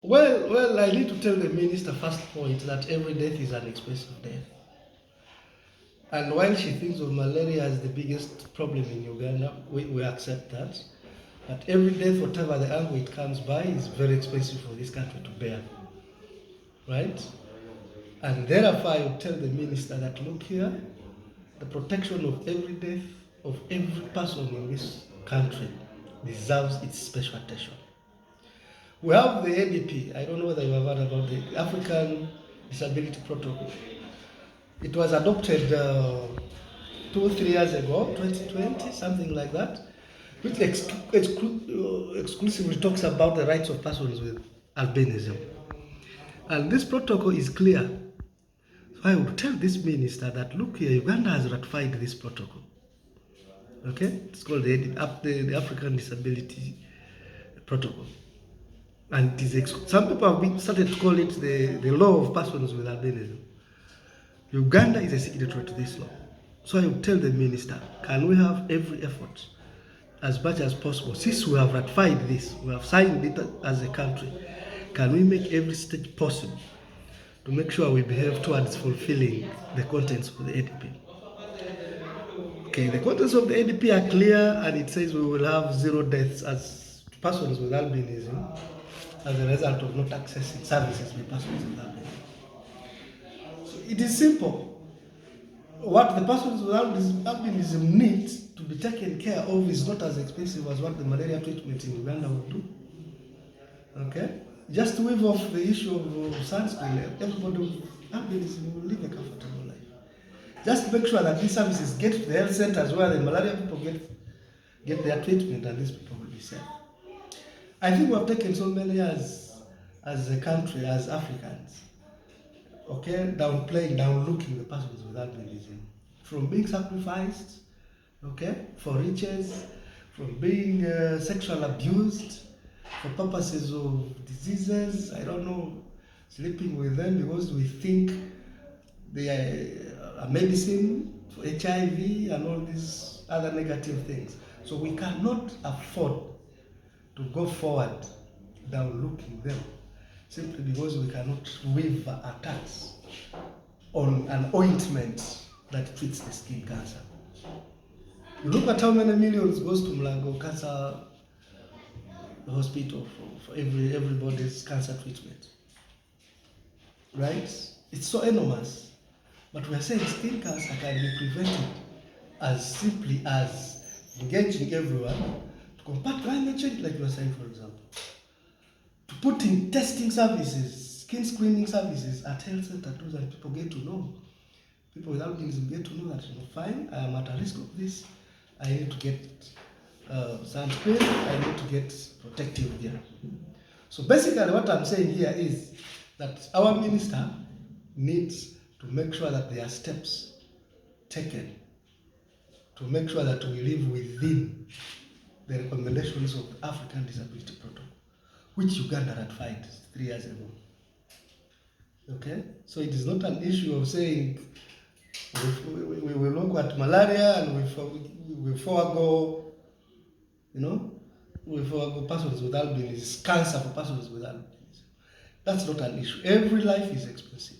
Well, I need to tell the minister first point that every death is an expensive death. And while she thinks of malaria as the biggest problem in Uganda, we accept that. But every death, whatever the angle it comes by, is very expensive for this country to bear. Right? And therefore, I will tell the minister that, look here, the protection of every death of every person in this country deserves its special attention. We have the ADP. I don't know whether you have heard about the African Disability Protocol. It was adopted 2-3 years ago, 2020, something like that, which exclusively talks about the rights of persons with albinism. And this protocol is clear. So I would tell this minister that, look here, Uganda has ratified this protocol. Okay? It's called the African Disability Protocol. And it is some people have started to call it the law of persons with albinism. Uganda is a signatory to this law. So I would tell the minister, can we have every effort as much as possible? Since we have ratified this, we have signed it as a country, can we make every step possible to make sure we behave towards fulfilling the contents of the ADP? Okay, the contents of the ADP are clear, and it says we will have 0 deaths as persons with albinism as a result of not accessing services by persons with albinism. So it is simple. What the persons with albinism need to be taken care of is not as expensive as what the malaria treatment in Uganda would do. Okay? Just to wave off the issue of sunscreen, everybody with albinism will live a comfortable life. Just make sure that these services get to the health centers where the malaria people get their treatment, and these people will be safe. I think we have taken so many years as a country, as Africans, okay, downplaying, downlooking the persons with albinism, from being sacrificed, okay, for riches, from being sexually abused for purposes of diseases, I don't know, sleeping with them because we think they are a medicine for HIV and all these other negative things. So we cannot afford to go forward downlooking them simply because we cannot weave attacks on an ointment that treats the skin cancer. You look at how many millions goes to Mlango Cancer Hospital for everybody's cancer treatment, right? It's so enormous. But we are saying skin cancer can be prevented as simply as engaging everyone to combat climate change, like you were saying, for example. To put in testing services, skin screening services at health centers, and people get to know. People with albinism get to know that, fine, I am at a risk of this. I need to get sunscreen, I need to get protective gear. So basically what I'm saying here is that our minister needs to make sure that there are steps taken to make sure that we live within the recommendations of the African Disability Protocol, which Uganda ratified 3 years ago. Okay? So it is not an issue of saying we will look at malaria and we forego, we forego persons with albinism, cancer for persons with albinism. That's not an issue. Every life is expensive.